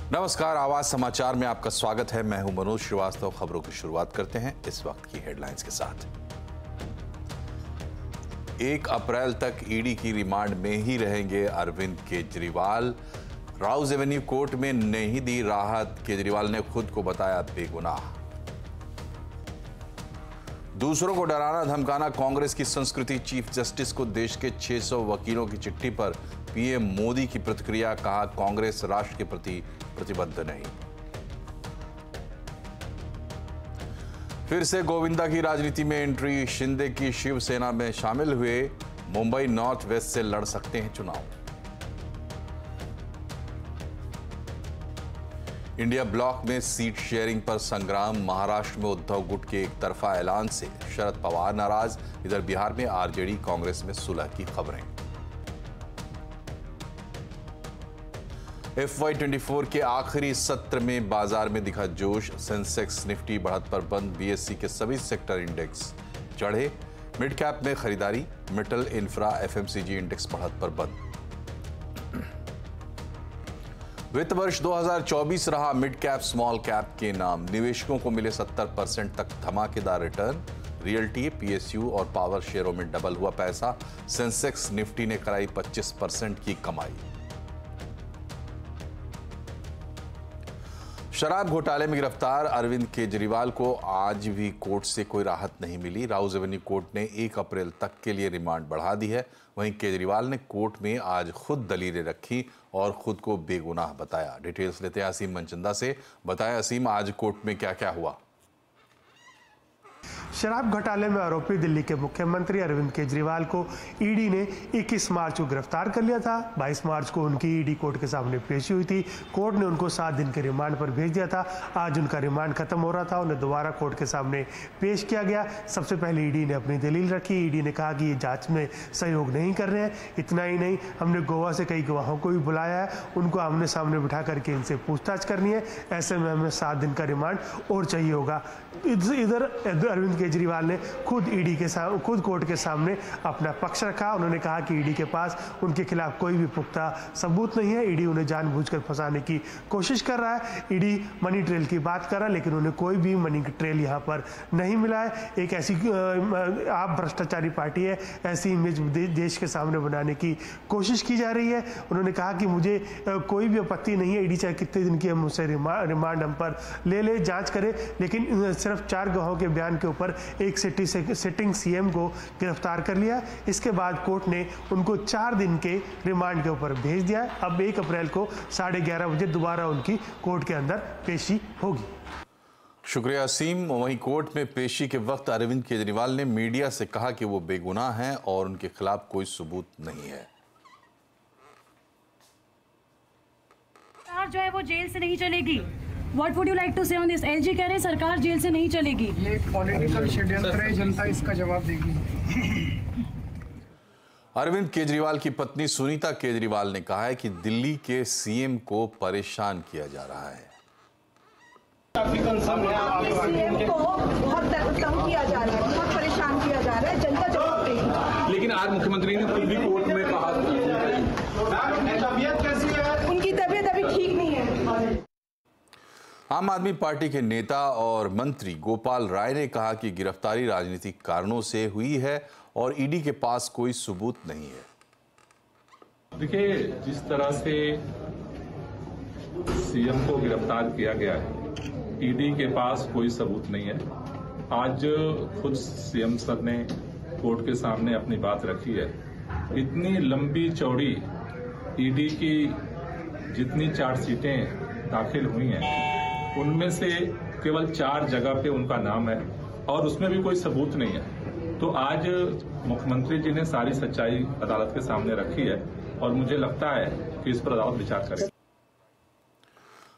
नमस्कार, आवाज समाचार में आपका स्वागत है। मैं हूं मनोज श्रीवास्तव। खबरों की शुरुआत करते हैं इस वक्त की हेडलाइंस के साथ। 1 अप्रैल तक ईडी की रिमांड में ही रहेंगे अरविंद केजरीवाल। राउज एवेन्यू कोर्ट में नहीं दी राहत, केजरीवाल ने खुद को बताया बेगुनाह। दूसरों को डराना धमकाना कांग्रेस की संस्कृति, चीफ जस्टिस को देश के 600 वकीलों की चिट्ठी पर पीएम मोदी की प्रतिक्रिया, कहा कांग्रेस राष्ट्र के प्रति प्रतिबद्ध नहीं। फिर से गोविंदा की राजनीति में एंट्री, शिंदे की शिवसेना में शामिल हुए। मुंबई नॉर्थ वेस्ट से लड़ सकते हैं चुनाव। इंडिया ब्लॉक में सीट शेयरिंग पर संग्राम, महाराष्ट्र में उद्धव गुट के एक तरफा ऐलान से शरद पवार नाराज। इधर बिहार में आरजेडी कांग्रेस में सुलह की खबरें। FY24 के आखिरी सत्र में बाजार में दिखा जोश, सेंसेक्स निफ्टी बढ़त पर बंद, बीएसई के सभी सेक्टर इंडेक्स चढ़े। मिड कैप में खरीदारी, मेटल, इंफ्रा, एफएमसीजी इंडेक्स बढ़त पर बंद। वित्त वर्ष 2024 रहा मिड कैप स्मॉल कैप के नाम, निवेशकों को मिले 70% तक धमाकेदार रिटर्न। रियल्टी, पीएसयू और पावर शेयरों में डबल हुआ पैसा। सेंसेक्स निफ्टी ने कराई 25% की कमाई। शराब घोटाले में गिरफ्तार अरविंद केजरीवाल को आज भी कोर्ट से कोई राहत नहीं मिली। राउज एवेन्यू कोर्ट ने 1 अप्रैल तक के लिए रिमांड बढ़ा दी है। वहीं केजरीवाल ने कोर्ट में आज खुद दलीलें रखी और खुद को बेगुनाह बताया। डिटेल्स लेते हैं असीम मनचंदा से। बताया असीम, आज कोर्ट में क्या क्या हुआ? शराब घोटाले में आरोपी दिल्ली के मुख्यमंत्री अरविंद केजरीवाल को ईडी ने 21 मार्च को गिरफ्तार कर लिया था। 22 मार्च को उनकी ईडी कोर्ट के सामने पेशी हुई थी। कोर्ट ने उनको 7 दिन के रिमांड पर भेज दिया था। आज उनका रिमांड खत्म हो रहा था, उन्हें दोबारा कोर्ट के सामने पेश किया गया। सबसे पहले ईडी ने अपनी दलील रखी। ईडी ने कहा कि ये जांच में सहयोग नहीं कर रहे हैं। इतना ही नहीं, हमने गोवा से कई गवाहों को भी बुलाया है, उनको आमने सामने बिठा करके इनसे पूछताछ करनी है। ऐसे में हमें 7 दिन का रिमांड और चाहिए होगा। इधर अरविंद केजरीवाल ने खुद खुद कोर्ट के सामने अपना पक्ष रखा। उन्होंने कहा कि ईडी के पास उनके खिलाफ कोई भी पुख्ता सबूत नहीं है। ईडी उन्हें जानबूझकर फंसाने की कोशिश कर रहा है। ईडी मनी ट्रेल की बात कर रहा है, लेकिन उन्हें कोई भी मनी ट्रेल यहाँ पर नहीं मिला है। एक ऐसी आप भ्रष्टाचारी पार्टी है, ऐसी इमेज देश के सामने बनाने की कोशिश की जा रही है। उन्होंने कहा कि मुझे कोई भी आपत्ति नहीं है, ईडी चाहे कितने दिन की मुझसे रिमांड हम पर ले जांच करे, लेकिन सिर्फ 4 गवाहों के बयान के ऊपर एक सिटिंग सीएम को गिरफ्तार कर लिया। इसके बाद कोर्ट ने उनको 4 दिन के रिमांड के ऊपर भेज दिया। अब 1 अप्रैल को 11:30 बजे दोबारा उनकी कोर्ट के अंदर पेशी होगी। शुक्रिया असीम। वहीं कोर्ट में पेशी के वक्त अरविंद केजरीवाल ने मीडिया से कहा कि वो बेगुनाह हैं और उनके खिलाफ कोई सबूत नहीं है। सरकार जो है वो जेल से नहीं चलेगी। What would you like to say on this? LG कह रहे हैं सरकार जेल से नहीं चलेगी। ये पॉलिटिकल षड्यंत्र है, जनता इसका जवाब देगी। अरविंद केजरीवाल की पत्नी सुनीता केजरीवाल ने कहा है कि दिल्ली के सीएम को परेशान किया जा रहा है। सीएम को बहुत तंग किया जा रहा है, बहुत परेशान किया जा रहा है, जनता जवाब देगी। लेकिन आज मुख्यमंत्री ने खुद भी कोर्ट में कहा तबीयत कैसी है? उनकी तबीयत अभी ठीक नहीं है। आम आदमी पार्टी के नेता और मंत्री गोपाल राय ने कहा कि गिरफ्तारी राजनीतिक कारणों से हुई है और ईडी के पास कोई सबूत नहीं है। देखिए, जिस तरह से सीएम को गिरफ्तार किया गया है, ईडी के पास कोई सबूत नहीं है। आज खुद सीएम सर ने कोर्ट के सामने अपनी बात रखी है। इतनी लंबी चौड़ी ईडी की जितनी चार्जशीटें दाखिल हुई हैं, उनमें से केवल 4 जगह पे उनका नाम है और उसमें भी कोई सबूत नहीं है। तो आज मुख्यमंत्री जी ने सारी सच्चाई अदालत के सामने रखी है और मुझे लगता है कि इस पर अदालत विचार करेगी।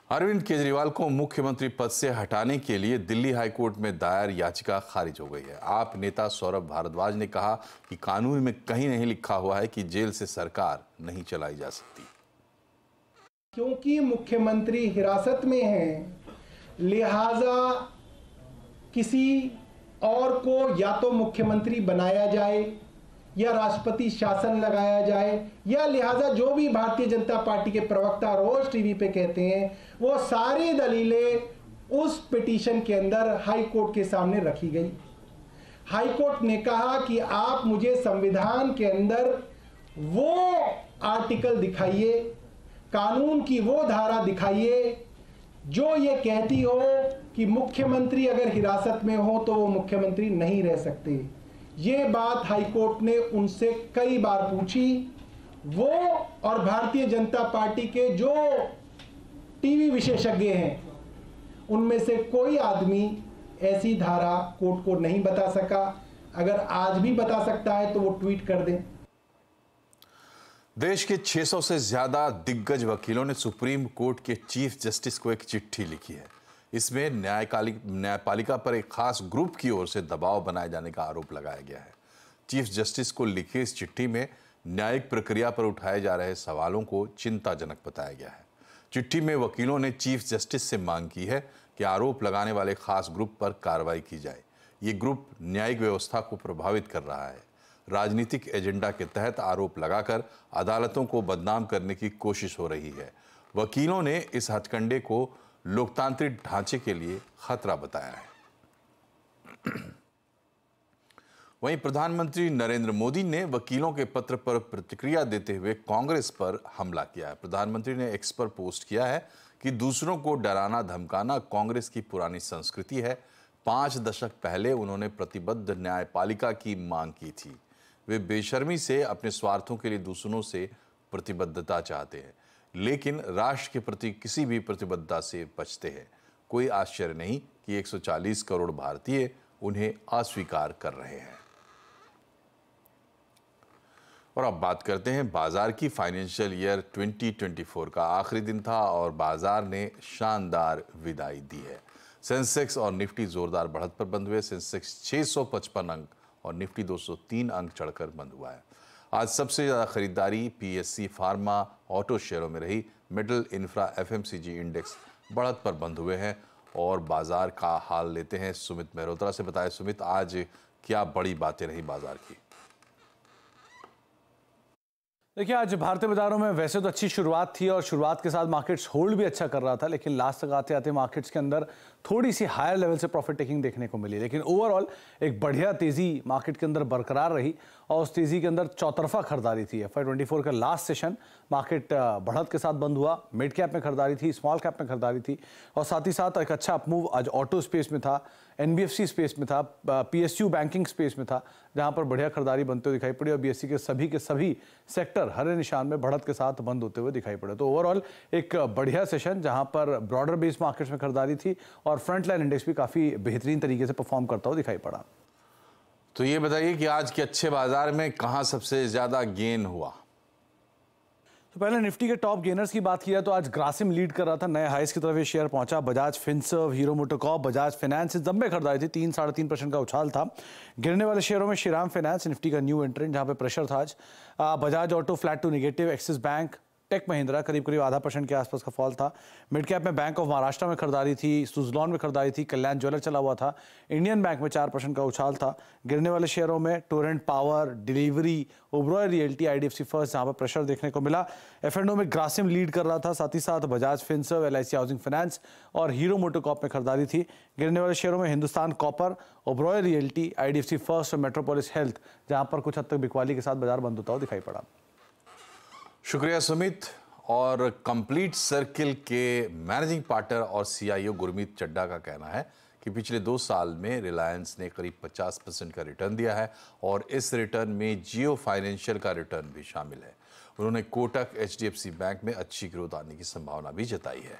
अरविंद केजरीवाल को मुख्यमंत्री पद से हटाने के लिए दिल्ली हाईकोर्ट में दायर याचिका खारिज हो गई है। आप नेता सौरभ भारद्वाज ने कहा कि कानून में कहीं नहीं लिखा हुआ है कि जेल से सरकार नहीं चलाई जा सकती। क्योंकि मुख्यमंत्री हिरासत में हैं, लिहाजा किसी और को या तो मुख्यमंत्री बनाया जाए या राष्ट्रपति शासन लगाया जाए, या लिहाजा जो भी भारतीय जनता पार्टी के प्रवक्ता रोज टीवी पे कहते हैं, वो सारी दलीलें उस पिटीशन के अंदर हाई कोर्ट के सामने रखी गई। हाई कोर्ट ने कहा कि आप मुझे संविधान के अंदर वो आर्टिकल दिखाइए, कानून की वो धारा दिखाइए जो ये कहती हो कि मुख्यमंत्री अगर हिरासत में हो तो वो मुख्यमंत्री नहीं रह सकते। ये बात हाईकोर्ट ने उनसे कई बार पूछी। वो और भारतीय जनता पार्टी के जो टीवी विशेषज्ञ हैं, उनमें से कोई आदमी ऐसी धारा कोर्ट को नहीं बता सका। अगर आज भी बता सकता है तो वो ट्वीट कर दें। देश के 600 से ज्यादा दिग्गज वकीलों ने सुप्रीम कोर्ट के चीफ जस्टिस को एक चिट्ठी लिखी है। इसमें न्यायपालिका पर एक खास ग्रुप की ओर से दबाव बनाए जाने का आरोप लगाया गया है। चीफ जस्टिस को लिखी इस चिट्ठी में न्यायिक प्रक्रिया पर उठाए जा रहे सवालों को चिंताजनक बताया गया है। चिट्ठी में वकीलों ने चीफ जस्टिस से मांग की है कि आरोप लगाने वाले खास ग्रुप पर कार्रवाई की जाए। ये ग्रुप न्यायिक व्यवस्था को प्रभावित कर रहा है। राजनीतिक एजेंडा के तहत आरोप लगाकर अदालतों को बदनाम करने की कोशिश हो रही है। वकीलों ने इस हथकंडे को लोकतांत्रिक ढांचे के लिए खतरा बताया है। वहीं प्रधानमंत्री नरेंद्र मोदी ने वकीलों के पत्र पर प्रतिक्रिया देते हुए कांग्रेस पर हमला किया है। प्रधानमंत्री ने एक्स पर पोस्ट किया है कि दूसरों को डराना धमकाना कांग्रेस की पुरानी संस्कृति है। 5 दशक पहले उन्होंने प्रतिबद्ध न्यायपालिका की मांग की थी। वे बेशर्मी से अपने स्वार्थों के लिए दूसरों से प्रतिबद्धता चाहते हैं, लेकिन राष्ट्र के प्रति किसी भी प्रतिबद्धता से बचते हैं। कोई आश्चर्य नहीं कि 140 करोड़ भारतीय उन्हें अस्वीकार कर रहे हैं। और अब बात करते हैं बाजार की। फाइनेंशियल ईयर 2024 का आखिरी दिन था और बाजार ने शानदार विदाई दी है। सेंसेक्स और निफ्टी जोरदार बढ़त पर बंद हुए। सेंसेक्स 655 अंक और निफ्टी 203 अंक चढ़कर बंद हुआ है। आज सबसे ज़्यादा खरीदारी पीएससी, फार्मा, ऑटो शेयरों में रही। मेटल, इंफ्रा, एफएमसीजी इंडेक्स बढ़त पर बंद हुए हैं। और बाजार का हाल लेते हैं सुमित मेहरोत्रा से। बताएं सुमित, आज क्या बड़ी बातें रही बाजार की? देखिए, आज भारतीय बाजारों में वैसे तो अच्छी शुरुआत थी और शुरुआत के साथ मार्केट्स होल्ड भी अच्छा कर रहा था, लेकिन लास्ट तक आते आते मार्केट्स के अंदर थोड़ी सी हायर लेवल से प्रॉफिट टेकिंग देखने को मिली। लेकिन ओवरऑल एक बढ़िया तेजी मार्केट के अंदर बरकरार रही और उस तेजी के अंदर चौतरफा खरीदारी थी। FY24 का लास्ट सेशन मार्केट बढ़त के साथ बंद हुआ। मिड कैप में खरीदारी थी, स्मॉल कैप में खरीदारी थी और साथ ही साथ एक अच्छा अपमूव आज ऑटो स्पेस में था, NBFC स्पेस में था, PSU बैंकिंग स्पेस में था, जहां पर बढ़िया खरीदारी बनते हुए दिखाई पड़ी और BSE के सभी सेक्टर हरे निशान में बढ़त के साथ बंद होते हुए दिखाई पड़े। तो ओवरऑल एक बढ़िया सेशन जहां पर ब्रॉडर बेस मार्केट्स में खरीदारी थी और फ्रंट लाइन इंडेक्स भी काफी बेहतरीन तरीके से परफॉर्म करता हुआ दिखाई पड़ा। तो ये बताइए कि आज के अच्छे बाजार में कहां सबसे ज्यादा गेन हुआ? तो पहले निफ्टी के टॉप गेनर्स की बात किया तो आज ग्रासिम लीड कर रहा था, नए हाईस की तरफ ये शेयर पहुंचा। Bajaj Finserv, hero MotoCorp, Bajaj finance दम खरीदारी थी, 3-3.5% का उछाल था। गिरने वाले शेयरों में श्रीराम फाइनेंस निफ्टी का न्यू एंट्रेंट जहां पे प्रेशर था आज। Bajaj Auto flat to negative, Axis Bank, Tech Mahindra करीब 0.5% के आसपास का फॉल था। मिड कैप में बैंक ऑफ महाराष्ट्र में खरीदारी थी, सुजलॉन में खरीदारी थी, कल्याण ज्वेलर चला हुआ था। इंडियन बैंक में 4% का उछाल था। गिरने वाले शेयरों में Torrent power, delivery, Oberoi realty, IDFC first जहां पर प्रेशर देखने को मिला। F&O में ग्रासिम लीड कर रहा था, साथ ही साथ Bajaj Finserv, LIC housing finance और हीरो मोटोकॉर्प में खरीदारी थी। गिरने वाले शेयरों में Hindustan copper, Oberoi realty, IDFC first और मेट्रोपोलिस हेल्थ जहां पर कुछ हद तक बिकवाली के साथ बाजार बंद होता हुआ दिखाई पड़ा। शुक्रिया सुमित। और कंप्लीट सर्किल के मैनेजिंग पार्टनर और CIO गुरमीत चड्ढा का कहना है कि पिछले 2 साल में रिलायंस ने करीब 50% का रिटर्न दिया है और इस रिटर्न में जियो फाइनेंशियल का रिटर्न भी शामिल है। उन्होंने कोटक, HDFC बैंक में अच्छी ग्रोथ आने की संभावना भी जताई है।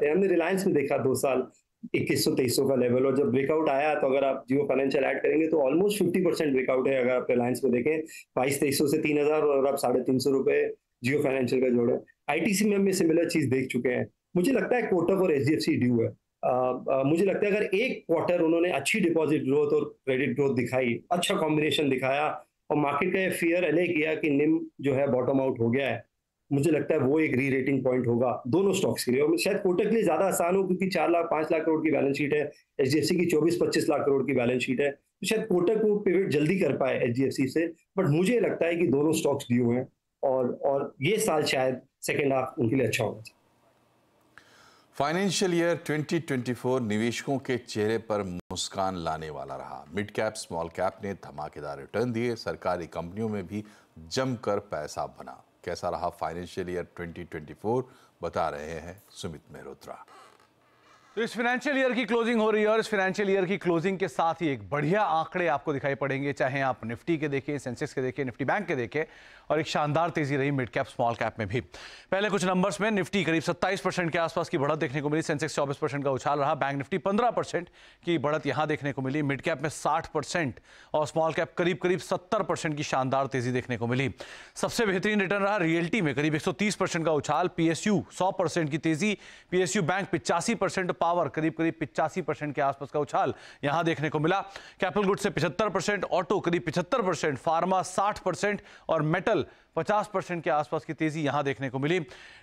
हमने रिलायंस में देखा 2 साल 2100-2300 का लेवल, और जब ब्रेकआउट आया तो अगर आप जियो फाइनेंशियल ऐड करेंगे तो ऑलमोस्ट 50% ब्रेकआउट है। अगर आप रिलायंस में देखें 2200 से 3000 और आप 350 रुपए जियो फाइनेंशियल का जोड़े। ITC में हम सिमिलर चीज देख चुके हैं। मुझे लगता है कोटक और HDFC ड्यू है। मुझे लगता है अगर एक क्वार्टर उन्होंने अच्छी डिपॉजिट ग्रोथ और क्रेडिट ग्रोथ दिखाई, अच्छा कॉम्बिनेशन दिखाया और मार्केट का फियर अले किया कि निम जो है बॉटम आउट हो गया है, मुझे लगता है वो एक री रेटिंग पॉइंट होगा दोनों स्टॉक्स के लिए। और शायद कोटक के लिए ज्यादा आसान हो क्योंकि 4 लाख 5 लाख करोड़ की बैलेंस शीट है, HDFC की 24-25 लाख करोड़ की बैलेंस शीट है। तो शायद कोटक वो पिवट जल्दी कर पाए HDFC से, बट मुझे लगता है कि दोनों स्टॉक्स ड्यू हैं और ये साल शायद सेकेंड हाफ उनके लिए अच्छा होगा। फाइनेंशियल ईयर 2024 निवेशकों के चेहरे पर मुस्कान लाने वाला रहा। मिड कैप स्मॉल कैप ने धमाकेदार रिटर्न दिए, सरकारी कंपनियों में भी जमकर पैसा बना। कैसा रहा फाइनेंशियल ईयर 2024, बता रहे हैं सुमित मेहरोत्रा। तो इस फाइनेंशियल ईयर की क्लोजिंग हो रही है और इस फाइनेंशियल ईयर की क्लोजिंग के साथ ही एक बढ़िया आंकड़े आपको दिखाई पड़ेंगे, चाहे आप निफ्टी के देखें, सेंसेक्स के देखें, निफ्टी बैंक के देखें, और एक शानदार तेजी रही मिड कैप स्मॉल कैप में भी। पहले कुछ नंबर्स में निफ्टी करीब 27% के आसपास की बढ़त देखने को मिली, सेंसेक्स 24% का उछाल रहा, बैंक निफ्टी 15% की बढ़त यहां देखने को मिली, मिड कैप में 60% और स्मॉल कैप करीब 70% की शानदार तेजी देखने को मिली। सबसे बेहतरीन रिटर्न रहा रियल्टी में, करीब 130% का उछाल, PSU 100% की तेजी, PSU बैंक 85%, पावर करीब 85% के आसपास का उछाल यहां देखने को मिला। कैपिटल गुड्स से 75%, ऑटो करीब 75%, फार्मा 60% और मेटल 50% के आसपास की तेजी यहां देखने को मिली।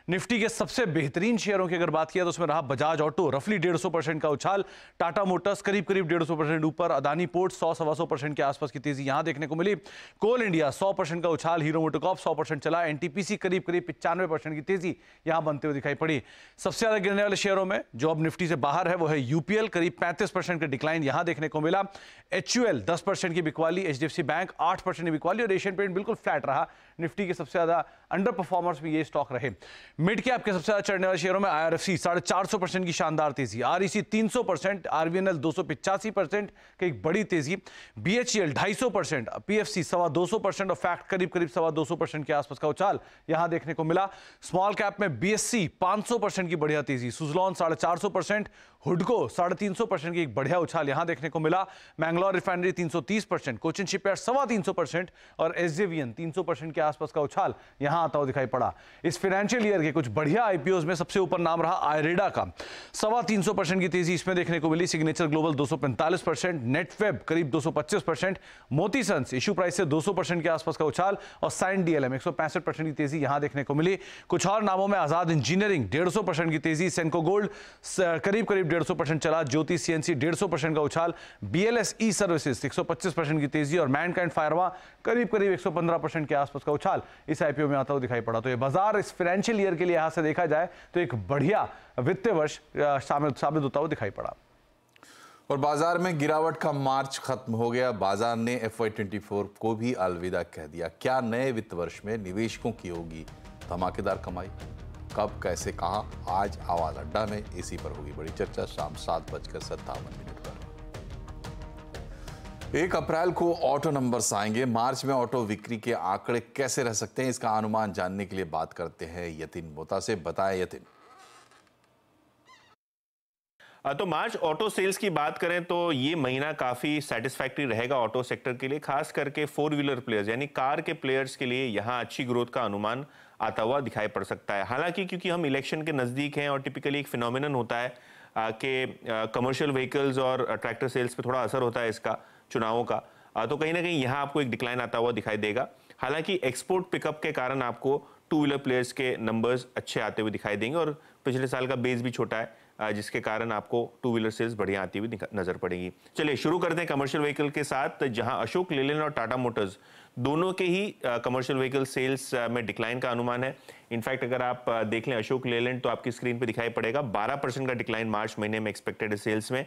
निफ्टी के सबसे बेहतरीन शेयरों की अगर बात किया तो उसमें रहा बजाज ऑटो, रफली 150% का उछाल, टाटा मोटर्स करीब 150% ऊपर, अदानी पोर्ट 100-125% के आसपास की तेजी यहां देखने को मिली। कोल इंडिया 100% का उछाल, हीरो मोटोकॉर्प 100% चला, NTPC करीब 95% की तेजी यहां बनते हुए दिखाई पड़ी। सबसे ज्यादा गिरने वाले शेयरों में जो अब निफ्टी से बाहर है वो है UPL, करीब 35% का डिक्लाइन यहां देखने को मिला। HUL 10% की बिकवाली, HDFC बैंक 8% की बिकवाली और एशियन पेंट बिल्कुल फ्लैट रहा। निफ्टी के सबसे ज्यादा अंडर परफॉर्मर्स में ये स्टॉक रहे। मिड कैप के सबसे ज्यादा चढ़ने वाले शेयरों में IRFC 450% की शानदार तेजी, REC 300%, RVNL 285% की एक बड़ी तेजी, BHEL 250%, PFC 225% और फैक्ट करीब 225% के आसपास का उछाल यहां देखने को मिला। स्मॉल कैप में BSC 500% की बढ़िया तेजी, सुजलॉन 450%, हुडको 350% की एक बढ़िया उछाल यहां देखने को मिला। मैंगलोर रिफाइनरी 330%, कोचिन शिपयार्ड 325% और SJVN 300% के आसपास का उछाल यहां आता हुआ दिखाई पड़ा। इस फाइनेंशियल ईयर के कुछ बढ़िया IPOs में सबसे ऊपर नाम रहा आयरेडा का, 325% की तेजी इसमें देखने को मिली। सिग्नेचर ग्लोबल 245%, नेटवेब करीब 225%, मोती सन्स इशू प्राइस से 200% के आसपास का उछाल और साइन DLM 165% की तेजी यहां देखने को मिली। कुछ और नामों में आजाद इंजीनियरिंग 150% की तेजी, सेंको गोल्ड करीब 150% चला, ज्योति CNC 150% का उछाल, BLS ई सर्विसेज 125% की तेजी और मैनकाइंड फार्मा करीब 115% के आसपास का उछाल इस IPO में आता हुआ दिखाई पड़ा। तो ये बाजार इस फाइनेंशियल ईयर के लिए यहां से देखा जाए तो एक बढ़िया वित्तीय वर्ष साबित होता हुआ दिखाई पड़ा। और बाजार में गिरावट का मार्च खत्म हो गया, बाजार ने FY24 को भी अलविदा कह दिया। क्या नए वित्त वर्ष में निवेशकों की होगी धमाकेदार कमाई? कब, कैसे, कहां? आज आवाज अड्डा में इसी पर होगी बड़ी चर्चा शाम 7:57 पर। 1 अप्रैल को ऑटो नंबर्स आएंगे। मार्च में ऑटो बिक्री के आंकड़े कैसे रह सकते हैं, इसका अनुमान जानने के लिए बात करते हैं यतिन मोता से। बताएं यतिन। तो मार्च ऑटो सेल्स की बात करें तो ये महीना काफ़ी सेटिस्फैक्टरी रहेगा ऑटो सेक्टर के लिए, खास करके 4 व्हीलर प्लेयर्स यानी कार के प्लेयर्स के लिए यहाँ अच्छी ग्रोथ का अनुमान आता हुआ दिखाई पड़ सकता है। हालांकि क्योंकि हम इलेक्शन के नज़दीक हैं और टिपिकली एक फिनोमिनन होता है कि कमर्शियल व्हीकल्स और ट्रैक्टर सेल्स पे थोड़ा असर होता है इसका चुनावों का, तो कहीं ना कहीं यहाँ आपको एक डिक्लाइन आता हुआ दिखाई देगा। हालांकि एक्सपोर्ट पिकअप के कारण आपको 2 व्हीलर प्लेयर्स के नंबर्स अच्छे आते हुए दिखाई देंगे और पिछले साल का बेस भी छोटा है जिसके कारण आपको 2 व्हीलर सेल्स बढ़िया आती हुई नजर पड़ेगी। चलिए शुरू करते हैं कमर्शियल व्हीकल के साथ, जहां अशोक लेलैंड और टाटा मोटर्स दोनों के ही कमर्शियल व्हीकल सेल्स में डिक्लाइन का अनुमान है। इनफैक्ट अगर आप देख लें अशोक लेलैंड तो आपकी स्क्रीन पे दिखाई पड़ेगा 12% का डिक्लाइन मार्च महीने में एक्सपेक्टेड है सेल्स में।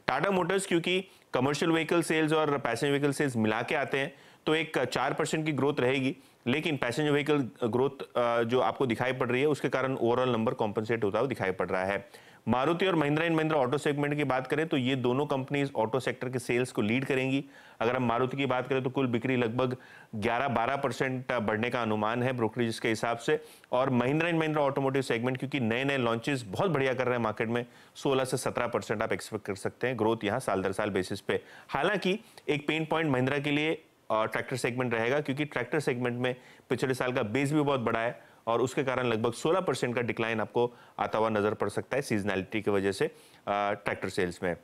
टाटा मोटर्स क्योंकि कमर्शियल व्हीकल सेल्स और पैसेंजर व्हीकल सेल्स मिला के आते हैं तो एक 4% की ग्रोथ रहेगी, लेकिन पैसेंजर व्हीकल ग्रोथ जो आपको दिखाई पड़ रही है उसके कारण ओवरऑल नंबर कॉम्पनसेट होता हुआ दिखाई पड़ रहा है। मारुति और Mahindra and Mahindra auto segment की बात करें तो ये दोनों कंपनीज ऑटो सेक्टर के सेल्स को लीड करेंगी। अगर हम मारुति की बात करें तो कुल बिक्री लगभग 11-12% बढ़ने का अनुमान है ब्रोकरेज के हिसाब से, और Mahindra and Mahindra automotive segment क्योंकि नए नए लॉन्चेस बहुत बढ़िया कर रहे हैं मार्केट में, 16 से 17% आप एक्सपेक्ट कर सकते हैं ग्रोथ यहाँ साल दर साल बेसिस पे। हालांकि एक पेन पॉइंट महिंद्रा के लिए ट्रैक्टर सेगमेंट रहेगा क्योंकि ट्रैक्टर सेगमेंट में पिछले साल का बेस भी बहुत बड़ा है और उसके कारण लगभग 16% का डिक्लाइन आपको आता हुआ नजर पड़ सकता है सीजनैलिटी की वजह से ट्रैक्टर सेल्स में।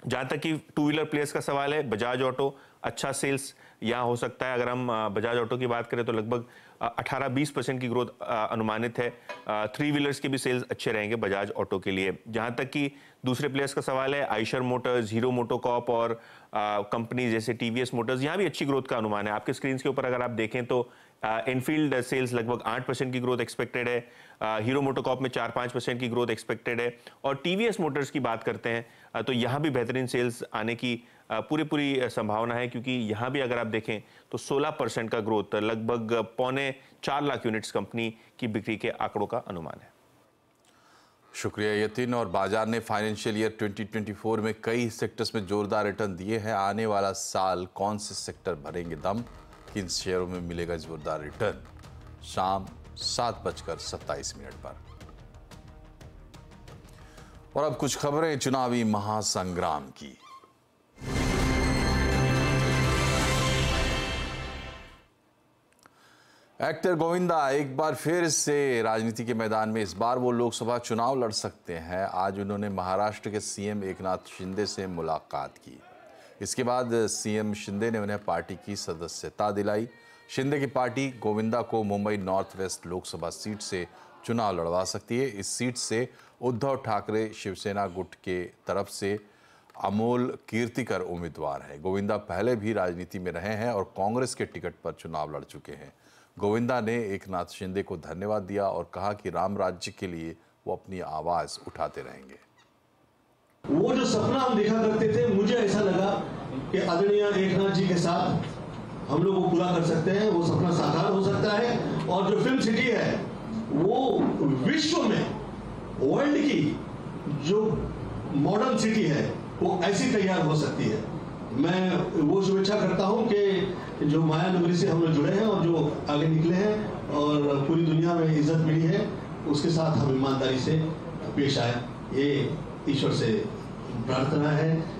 जहां तक कि 2 व्हीलर प्लेयर्स का सवाल है, बजाज ऑटो अच्छा सेल्स यहाँ हो सकता है। अगर हम बजाज ऑटो की बात करें तो लगभग 18-20% की ग्रोथ अनुमानित है। 3 व्हीलर्स के भी सेल्स अच्छे रहेंगे बजाज ऑटो के लिए। जहां तक कि दूसरे प्लेयर्स का सवाल है, आइशर मोटर्स, हीरो मोटोकॉर्प और कंपनी जैसे टीवीएस मोटर्स, यहाँ भी अच्छी ग्रोथ का अनुमान है। आपके स्क्रीन के ऊपर अगर आप देखें तो इनफील्ड सेल्स लगभग 8% की ग्रोथ एक्सपेक्टेड है। हीरो मोटोकॉर्प में 4-5% की ग्रोथ एक्सपेक्टेड है। और टीवीएस मोटर्स की बात करते हैं तो यहाँ भी बेहतरीन सेल्स आने की पूरी संभावना है, क्योंकि यहाँ भी अगर आप देखें तो 16% का ग्रोथ, लगभग 3.25 लाख यूनिट्स कंपनी की बिक्री के आंकड़ों का अनुमान है। शुक्रिया यतिन। और बाजार ने फाइनेंशियल ईयर 2024 में कई सेक्टर्स में जोरदार रिटर्न दिए हैं। आने वाला साल कौन से सेक्टर भरेंगे दम, किन शेयरों में मिलेगा जोरदार रिटर्न? शाम 7:27 पर। और अब कुछ खबरें चुनावी महासंग्राम की। एक्टर गोविंदा एक बार फिर से राजनीति के मैदान में। इस बार वो लोकसभा चुनाव लड़ सकते हैं। आज उन्होंने महाराष्ट्र के सीएम एकनाथ शिंदे से मुलाकात की। इसके बाद सीएम शिंदे ने उन्हें पार्टी की सदस्यता दिलाई। शिंदे की पार्टी गोविंदा को Mumbai north west Lok Sabha seat से चुनाव लड़वा सकती है। इस सीट से उद्धव ठाकरे शिवसेना गुट के तरफ से अमोल कीर्तिकर उम्मीदवार है। गोविंदा पहले भी राजनीति में रहे हैं और कांग्रेस के टिकट पर चुनाव लड़ चुके हैं। गोविंदा ने एकनाथ शिंदे को धन्यवाद दिया और कहा कि राम राज्य के लिए वो अपनी आवाज उठाते रहेंगे। वो जो सपना हम देखा करते थे, मुझे ऐसा लगा कि आदरणीय एकनाथ जी के साथ हम लोग वो पूरा कर सकते हैं। वो सपना साकार हो सकता है और जो फिल्म सिटी है वो विश्व में, वर्ल्ड की जो मॉडर्न सिटी है वो ऐसी तैयार हो सकती है। मैं वो शुभेच्छा करता हूं कि जो माया नगरी से हम लोग जुड़े हैं और जो आगे निकले हैं और पूरी दुनिया में इज्जत मिली है, उसके साथ हम ईमानदारी से पेश आए, ये ईश्वर से प्रार्थना है।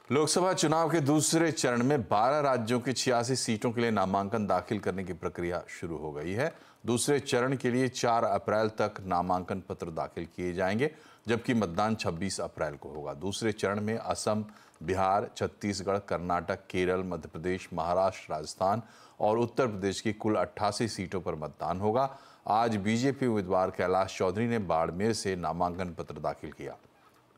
लोकसभा चुनाव के दूसरे चरण में 12 राज्यों की 86 सीटों के लिए नामांकन दाखिल करने की प्रक्रिया शुरू हो गई है। दूसरे चरण के लिए 4 अप्रैल तक नामांकन पत्र दाखिल किए जाएंगे, जबकि मतदान 26 अप्रैल को होगा। दूसरे चरण में असम, बिहार, छत्तीसगढ़, कर्नाटक, केरल, मध्य प्रदेश, महाराष्ट्र, राजस्थान और उत्तर प्रदेश की कुल 88 सीटों पर मतदान होगा। आज बीजेपी उम्मीदवार कैलाश चौधरी ने बाड़मेर से नामांकन पत्र दाखिल किया।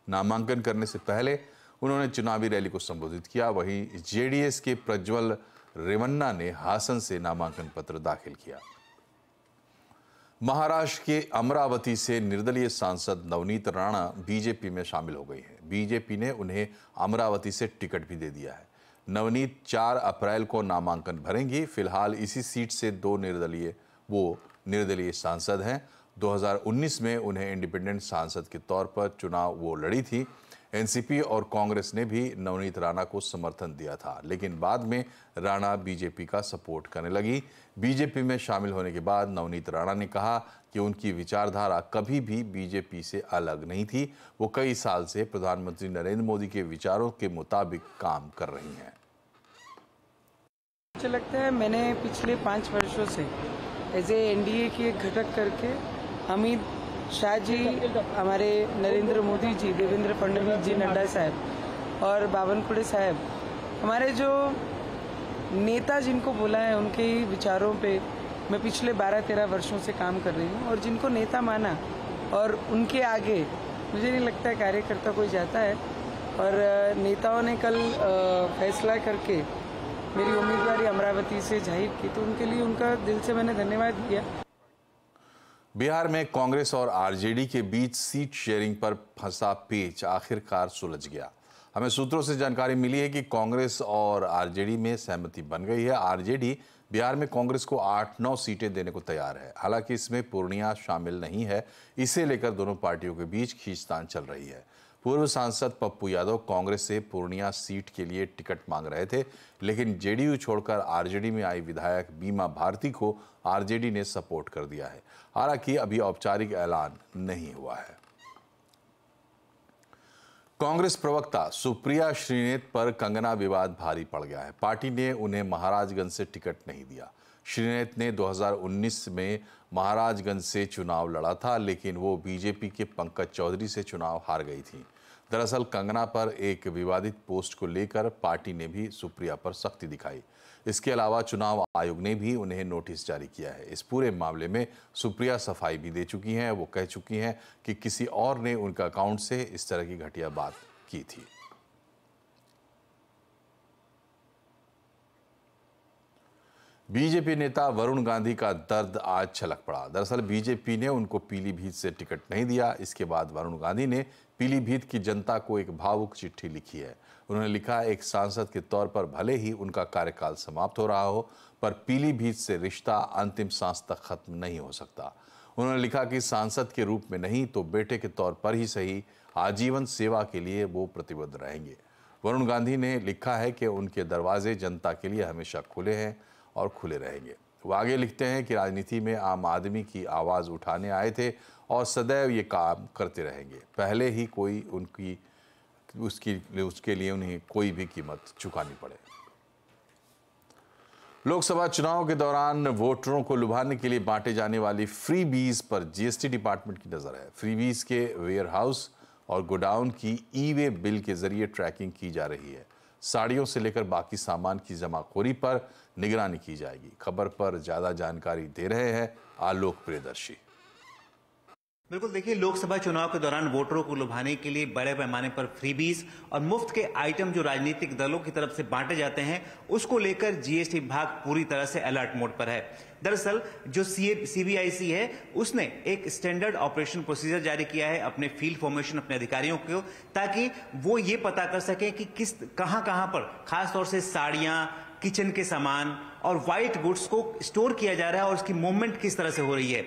नामांकन करने से पहले उन्होंने चुनावी रैली को संबोधित किया। वहीं जेडीएस के प्रज्वल रेवन्ना ने हासन से नामांकन पत्र दाखिल किया। महाराष्ट्र के अमरावती से निर्दलीय सांसद नवनीत राणा बीजेपी में शामिल हो गई हैं। बीजेपी ने उन्हें अमरावती से टिकट भी दे दिया है। नवनीत 4 अप्रैल को नामांकन भरेंगी। फिलहाल इसी सीट से वो निर्दलीय सांसद हैं। 2019 में उन्हें इंडिपेंडेंट सांसद के तौर पर चुनाव वो लड़ी थी। एनसीपी और कांग्रेस ने भी नवनीत राणा को समर्थन दिया था, लेकिन बाद में राणा बीजेपी का सपोर्ट करने लगी। बीजेपी में शामिल होने के बाद नवनीत राणा ने कहा कि उनकी विचारधारा कभी भी बीजेपी से अलग नहीं थी। वो कई साल से प्रधानमंत्री नरेंद्र मोदी के विचारों के मुताबिक काम कर रही हैं। मुझे लगता है मैंने पिछले 5 वर्षों से एज ए एनडीए की एक घटक करके अमित शाह जी, हमारे नरेंद्र मोदी जी, देवेंद्र फडणवीस जी, नड्डा साहब और बावनकुळे साहब, हमारे जो नेता जिनको बोला है, उनके ही विचारों पे मैं पिछले 12-13 वर्षों से काम कर रही हूँ। और जिनको नेता माना और उनके आगे मुझे नहीं लगता है कार्यकर्ता कोई जाता है। और नेताओं ने कल फैसला करके मेरी उम्मीदवारी अमरावती से जाहिर की, तो उनके लिए उनका दिल से मैंने धन्यवाद दिया। बिहार में कांग्रेस और आरजेडी के बीच सीट शेयरिंग पर फंसा पेच आखिरकार सुलझ गया। हमें सूत्रों से जानकारी मिली है कि कांग्रेस और आरजेडी में सहमति बन गई है। आरजेडी बिहार में कांग्रेस को 8-9 सीटें देने को तैयार है। हालांकि इसमें पूर्णिया शामिल नहीं है। इसे लेकर दोनों पार्टियों के बीच खींचतान चल रही है। पूर्व सांसद पप्पू यादव कांग्रेस से पूर्णिया सीट के लिए टिकट मांग रहे थे, लेकिन जेडीयू छोड़कर आरजेडी में आई विधायक बीमा भारती को आरजेडी ने सपोर्ट कर दिया है। हालांकि अभी औपचारिक ऐलान नहीं हुआ है। कांग्रेस प्रवक्ता सुप्रिया श्रीनेत पर कंगना विवाद भारी पड़ गया है। पार्टी ने उन्हें महाराजगंज से टिकट नहीं दिया। श्रीनेत ने 2019 में महाराजगंज से चुनाव लड़ा था, लेकिन वो बीजेपी के पंकज चौधरी से चुनाव हार गई थी। दरअसल कंगना पर एक विवादित पोस्ट को लेकर पार्टी ने भी सुप्रिया पर सख्ती दिखाई। इसके अलावा चुनाव आयोग ने भी उन्हें नोटिस जारी किया है। इस पूरे मामले में सुप्रिया सफाई भी दे चुकी हैं। वो कह चुकी हैं कि किसी और ने उनका अकाउंट से इस तरह की घटिया बात की थी। बीजेपी नेता वरुण गांधी का दर्द आज छलक पड़ा। दरअसल बीजेपी ने उनको पीलीभीत से टिकट नहीं दिया। इसके बाद वरुण गांधी ने पीलीभीत की जनता को एक भावुक चिट्ठी लिखी है। उन्होंने लिखा, एक सांसद के तौर पर भले ही उनका कार्यकाल समाप्त हो रहा हो, पर पीलीभीत से रिश्ता अंतिम सांस तक खत्म नहीं हो सकता। उन्होंने लिखा कि सांसद के रूप में नहीं तो बेटे के तौर पर ही सही, आजीवन सेवा के लिए वो प्रतिबद्ध रहेंगे। वरुण गांधी ने लिखा है कि उनके दरवाजे जनता के लिए हमेशा खुले हैं और खुले रहेंगे। वो आगे लिखते हैं कि राजनीति में आम आदमी की आवाज़ उठाने आए थे और सदैव ये काम करते रहेंगे, पहले ही कोई उसके लिए उन्हें कोई भी कीमत चुकानी पड़े। लोकसभा चुनाव के दौरान वोटरों को लुभाने के लिए बांटे जाने वाली फ्रीबीज पर जीएसटी डिपार्टमेंट की नज़र है। फ्रीबीज के वेयरहाउस और गोडाउन की ई-वे बिल के जरिए ट्रैकिंग की जा रही है। साड़ियों से लेकर बाकी सामान की जमाखोरी पर निगरानी की जाएगी। खबर पर ज्यादा जानकारी दे रहे हैं आलोक प्रियदर्शी। बिल्कुल, देखिए, लोकसभा चुनाव के दौरान वोटरों को लुभाने के लिए बड़े पैमाने पर फ्रीबीज और मुफ्त के आइटम जो राजनीतिक दलों की तरफ से बांटे जाते हैं, उसको लेकर जीएसटी विभाग पूरी तरह से अलर्ट मोड पर है। दरअसल जो सीबीआईसी है, उसने एक स्टैंडर्ड ऑपरेशन प्रोसीजर जारी किया है अपने फील्ड फॉर्मेशन अपने अधिकारियों को, ताकि वो ये पता कर सकें कि कहां पर खासतौर से साड़ियां, किचन के सामान और व्हाइट गुड्स को स्टोर किया जा रहा है और उसकी मूवमेंट किस तरह से हो रही है।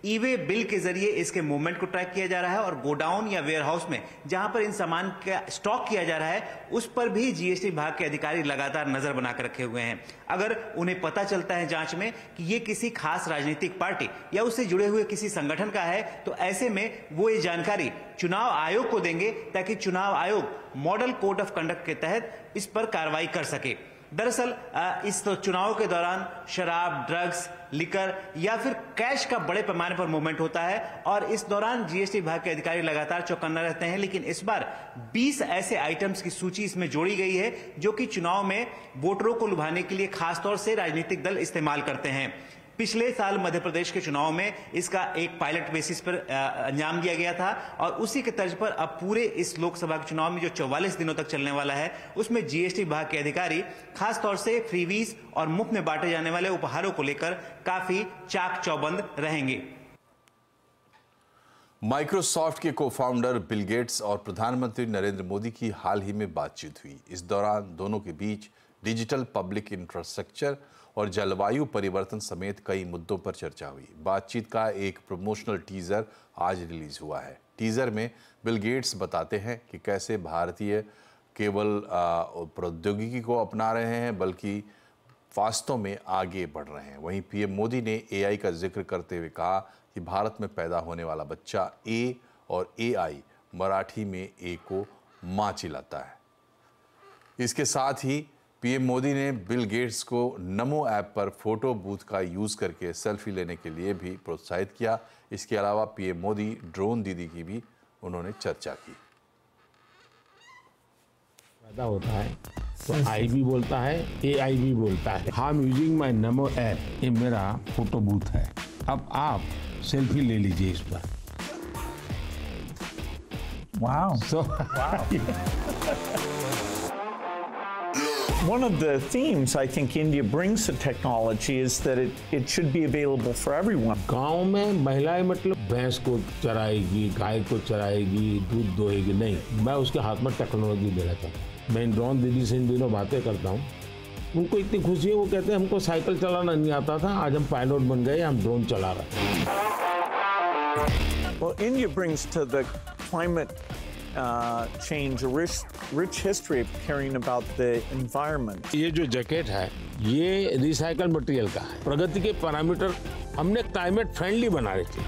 ई-वे बिल के जरिए इसके मूवमेंट को ट्रैक किया जा रहा है और गोडाउन या वेयरहाउस में जहां पर इन सामान का स्टॉक किया जा रहा है, उस पर भी जीएसटी विभाग के अधिकारी लगातार नजर बनाकर रखे हुए हैं। अगर उन्हें पता चलता है जांच में कि ये किसी खास राजनीतिक पार्टी या उससे जुड़े हुए किसी संगठन का है, तो ऐसे में वो ये जानकारी चुनाव आयोग को देंगे, ताकि चुनाव आयोग मॉडल कोड ऑफ कंडक्ट के तहत इस पर कार्रवाई कर सके। दरअसल इस चुनाव के दौरान शराब, ड्रग्स, लिकर या फिर कैश का बड़े पैमाने पर मूवमेंट होता है और इस दौरान जीएसटी विभाग के अधिकारी लगातार चौकन्ना रहते हैं। लेकिन इस बार 20 ऐसे आइटम्स की सूची इसमें जोड़ी गई है जो कि चुनाव में वोटरों को लुभाने के लिए खासतौर से राजनीतिक दल इस्तेमाल करते हैं। पिछले साल मध्य प्रदेश के चुनाव में इसका एक पायलट बेसिस पर अंजाम दिया गया था और उसी के तर्ज पर अब पूरे इस लोकसभा के चुनाव में जो 44 दिनों तक चलने वाला है, उसमें जीएसटी विभाग के अधिकारी खासतौर से फ्रीबीज और मुफ्त में बांटे जाने वाले उपहारों को लेकर काफी चाक चौबंद रहेंगे। माइक्रोसॉफ्ट के को-फाउंडर बिल गेट्स और प्रधानमंत्री नरेंद्र मोदी की हाल ही में बातचीत हुई। इस दौरान दोनों के बीच डिजिटल पब्लिक इंफ्रास्ट्रक्चर और जलवायु परिवर्तन समेत कई मुद्दों पर चर्चा हुई। बातचीत का एक प्रमोशनल टीजर आज रिलीज हुआ है। टीजर में बिल गेट्स बताते हैं कि कैसे भारतीय केवल प्रौद्योगिकी को अपना रहे हैं, बल्कि वास्तव में आगे बढ़ रहे हैं। वहीं पीएम मोदी ने एआई का जिक्र करते हुए कहा कि भारत में पैदा होने वाला बच्चा ए और एआई मराठी में ए को माँ चिल्लाता है। इसके साथ ही पीएम मोदी ने बिल गेट्स को नमो ऐप पर फोटो बूथ का यूज करके सेल्फी लेने के लिए भी प्रोत्साहित किया। इसके अलावा पीएम मोदी ड्रोन दीदी की भी उन्होंने चर्चा की। पैदा होता है तो आई भी बोलता है, एआई भी बोलता है। I am using my NaMo app, ये मेरा फोटो बूथ है। अब आप सेल्फी ले लीजिए इस पर। Wow. One of the themes I think India brings to technology is that it should be available for everyone. गांव में महिलाएं मतलब भैंस को चराएगी, गाय को चराएगी, दूध दोहेगी, नहीं, मैं उसके हाथ में टेक्नोलॉजी देना चाहता हूँ। मैं ड्रोन दीदी से इन दिनों बातें करता हूँ, उनको इतनी खुशी है, वो कहते हैं हमको साइकिल चलाना नहीं आता था, आज हम पायलट बन गए, हम ड्रोन चला रहे हैं। Well, India brings to the climate change a rich history of caring about the environment. ये जो जैकेट है, ये रिसाइकल मटेरियल का है। प्रगति के पैरामीटर हमने क्लाइमेट फ्रेंडली बना रहे थे।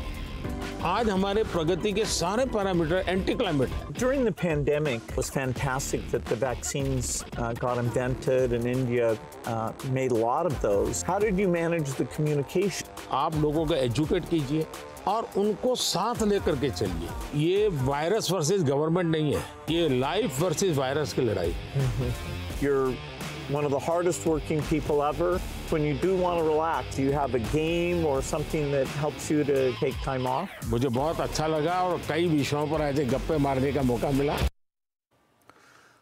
आज हमारे प्रगति के सारे parameter anti climate. During the pandemic, it was fantastic that the vaccines got invented, and India made a lot of those. How did you manage the communication? आप लोगों को एजुकेट कीजिए और उनको साथ लेकर के चलिए। ये वायरस वर्सेस गवर्नमेंट नहीं है, ये लाइफ वर्सेस वायरस की लड़ाई। You're one of the hardest working people ever. When you do want to relax, do you have a game or something that helps you to take time off? मुझे बहुत अच्छा लगा और कई विषयों पर ऐसे गप्पे मारने का मौका मिला।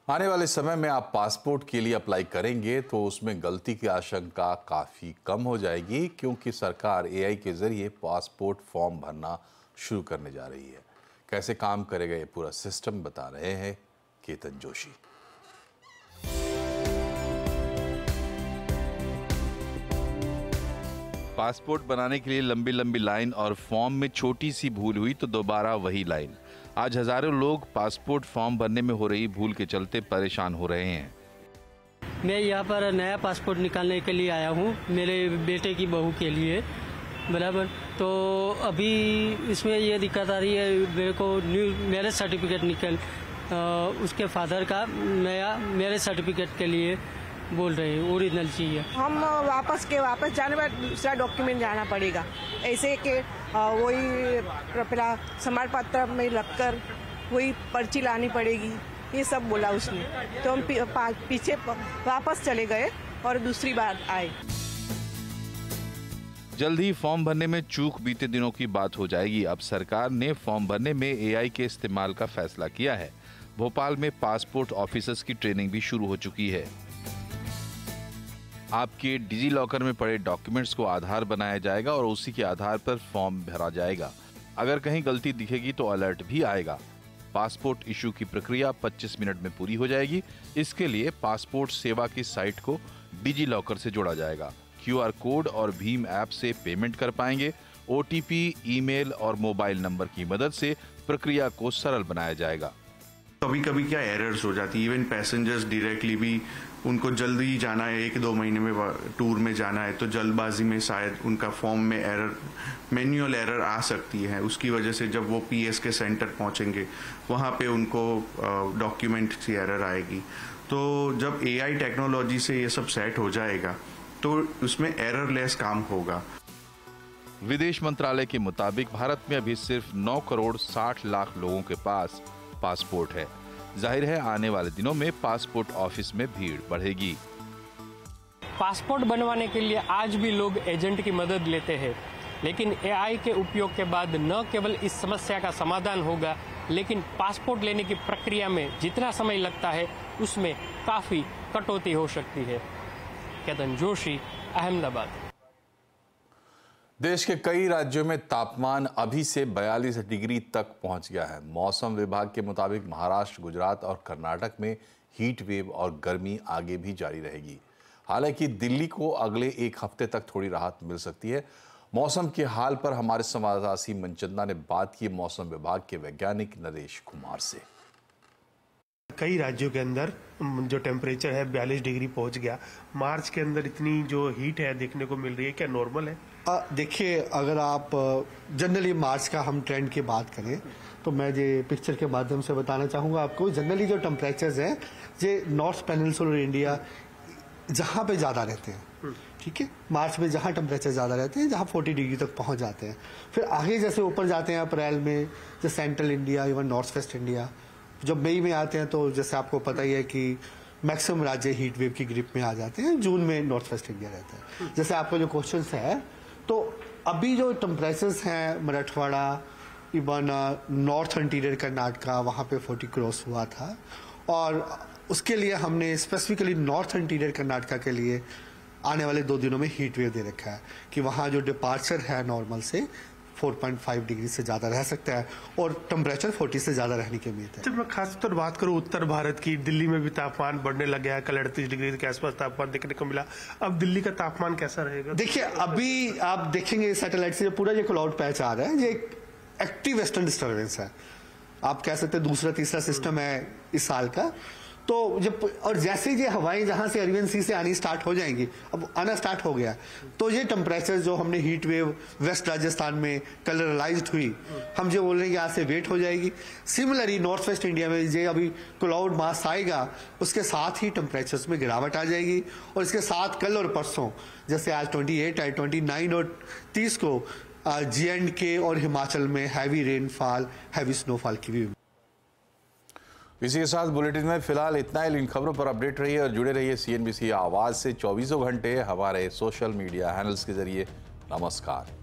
आने वाले समय में आप पासपोर्ट के लिए अप्लाई करेंगे तो उसमें गलती की आशंका काफ़ी कम हो जाएगी, क्योंकि सरकार AI के जरिए पासपोर्ट फॉर्म भरना शुरू करने जा रही है। कैसे काम करेगा ये पूरा सिस्टम बता रहे हैं केतन जोशी। पासपोर्ट बनाने के लिए लंबी लंबी लाइन और फॉर्म में छोटी सी भूल हुई तो दोबारा वही लाइन। आज हजारों लोग पासपोर्ट फॉर्म भरने में हो रही भूल के चलते परेशान हो रहे हैं। मैं यहाँ पर नया पासपोर्ट निकालने के लिए आया हूँ, मेरे बेटे की बहू के लिए, बराबर। तो अभी इसमें ये दिक्कत आ रही है, मेरे को न्यू मैरिज सर्टिफिकेट उसके फादर का नया मैरिज सर्टिफिकेट के लिए बोल रहे हैं, ओरिजिनल चाहिए। हम वापस जाने बाद दूसरा डॉक्यूमेंट जाना पड़ेगा, ऐसे कि वही प्रमाण पत्र में लगकर वही पर्ची लानी पड़ेगी, ये सब बोला उसने। तो हम पीछे वापस चले गए और दूसरी बार आए। जल्द ही फॉर्म भरने में चूक बीते दिनों की बात हो जाएगी। अब सरकार ने फॉर्म भरने में AI के इस्तेमाल का फैसला किया है। भोपाल में पासपोर्ट ऑफिसर्स की ट्रेनिंग भी शुरू हो चुकी है। आपके डिजी लॉकर में पड़े डॉक्यूमेंट्स को आधार बनाया जाएगा और उसी के आधार पर फॉर्म भरा जाएगा। अगर कहीं गलती दिखेगी तो अलर्ट भी आएगा। पासपोर्ट इशू की प्रक्रिया 25 मिनट में पूरी हो जाएगी। इसके लिए पासपोर्ट सेवा की साइट को डिजी लॉकर से जोड़ा जाएगा। QR कोड और भीम ऐप से पेमेंट कर पाएंगे। OTP, ईमेल और मोबाइल नंबर की मदद से प्रक्रिया को सरल बनाया जाएगा। कभी कभी क्या एरर्स हो जाती है, इवन पैसेंजर्स डायरेक्टली भी उनको जल्दी जाना है, 1-2 महीने में टूर में जाना है, तो जल्दबाजी में शायद उनका फॉर्म में एरर, मैन्युअल एरर आ सकती है। उसकी वजह से जब वो PS के सेंटर पहुंचेंगे वहां पे उनको डॉक्यूमेंट की एरर आएगी। तो जब AI टेक्नोलॉजी से ये सब सेट हो जाएगा तो उसमें एररलेस काम होगा। विदेश मंत्रालय के मुताबिक भारत में अभी सिर्फ 9 करोड़ 60 लाख लोगों के पास पासपोर्ट है। जाहिर है आने वाले दिनों में पासपोर्ट ऑफिस में भीड़ बढ़ेगी। पासपोर्ट बनवाने के लिए आज भी लोग एजेंट की मदद लेते हैं, लेकिन AI के उपयोग के बाद न केवल इस समस्या का समाधान होगा, लेकिन पासपोर्ट लेने की प्रक्रिया में जितना समय लगता है उसमें काफी कटौती हो सकती है। केतन जोशी, अहमदाबाद। देश के कई राज्यों में तापमान अभी से 42 डिग्री तक पहुंच गया है। मौसम विभाग के मुताबिक महाराष्ट्र, गुजरात और कर्नाटक में हीट वेव और गर्मी आगे भी जारी रहेगी। हालांकि दिल्ली को अगले 1 हफ्ते तक थोड़ी राहत मिल सकती है। मौसम के हाल पर हमारे संवाददाता सीमन चंदा ने बात की मौसम विभाग के वैज्ञानिक नरेश कुमार से। कई राज्यों के अंदर जो टेम्परेचर है 42 डिग्री पहुंच गया। मार्च के अंदर इतनी जो हीट है देखने को मिल रही है, क्या नॉर्मल है? देखिए, अगर आप जनरली मार्च का हम ट्रेंड की बात करें तो मैं ये पिक्चर के माध्यम से बताना चाहूँगा आपको। जनरली जो टेम्परेचर्स हैं ये नॉर्थ पेनिनसुलर इंडिया जहाँ पे ज़्यादा रहते हैं, ठीक है, मार्च में जहाँ टेम्परेचर ज़्यादा रहते हैं, जहाँ 40 डिग्री तक पहुँच जाते हैं। फिर आगे जैसे ऊपर जाते हैं अप्रैल में, जैसे central India, even north west India. जब मई में आते हैं तो जैसे आपको पता ही है कि मैक्सिमम राज्य हीट वेव की ग्रिप में आ जाते हैं। जून में नॉर्थ वेस्ट इंडिया रहता है। जैसे आपका जो क्वेश्चन है, तो अभी जो टेम्परेचर्स हैं Marathwada, even north interior Karnataka, वहाँ पे 40 क्रॉस हुआ था। और उसके लिए हमने स्पेसिफिकली नॉर्थ इंटीरियर कर्नाटका के लिए आने वाले 2 दिनों में हीट वेव दे रखा है कि वहाँ जो डिपार्चर है नॉर्मल से 4.5 डिग्री से ज़्यादा रह सकता है और टेम्परेचर 40 से ज़्यादा रहने की उम्मीद है। जब मैं खासतौर बात करूँ उत्तर भारत की, दिल्ली में भी तापमान बढ़ने लग गया है। कल 38 डिग्री के आसपास तापमान देखने को मिला। अब दिल्ली का तापमान कैसा रहेगा? देखिए, अभी आप देखेंगे सैटेलाइट से पूरा ये क्लाउड पैच आ रहा है, ये एक्टिव वेस्टर्न डिस्टर्बेंस है। आप कह सकते हैं दूसरा तीसरा सिस्टम है इस साल का। तो जब और जैसे ये हवाएं जहां से अरबियन सी से आनी स्टार्ट हो जाएंगी, अब आना स्टार्ट हो गया, तो ये टेम्परेचर जो हमने हीट वेव वेस्ट राजस्थान में कल रियलाइज हुई, हम जो बोल रहे हैं यहाँ से वेट हो जाएगी। सिमिलरली नॉर्थ वेस्ट इंडिया में ये अभी क्लाउड मास आएगा, उसके साथ ही टेम्परेचर्स में गिरावट आ जाएगी। और इसके साथ कल और परसों, जैसे आज 28 है, 29 और 30 को J&K और हिमाचल में हैवी रेनफॉल, हैवी स्नोफॉल की भी। इसी के साथ बुलेटिन में फिलहाल इतना ही। इन खबरों पर अपडेट रहिए और जुड़े रहिए CNBC आवाज से 24 घंटे हमारे सोशल मीडिया हैंडल्स के जरिए। नमस्कार।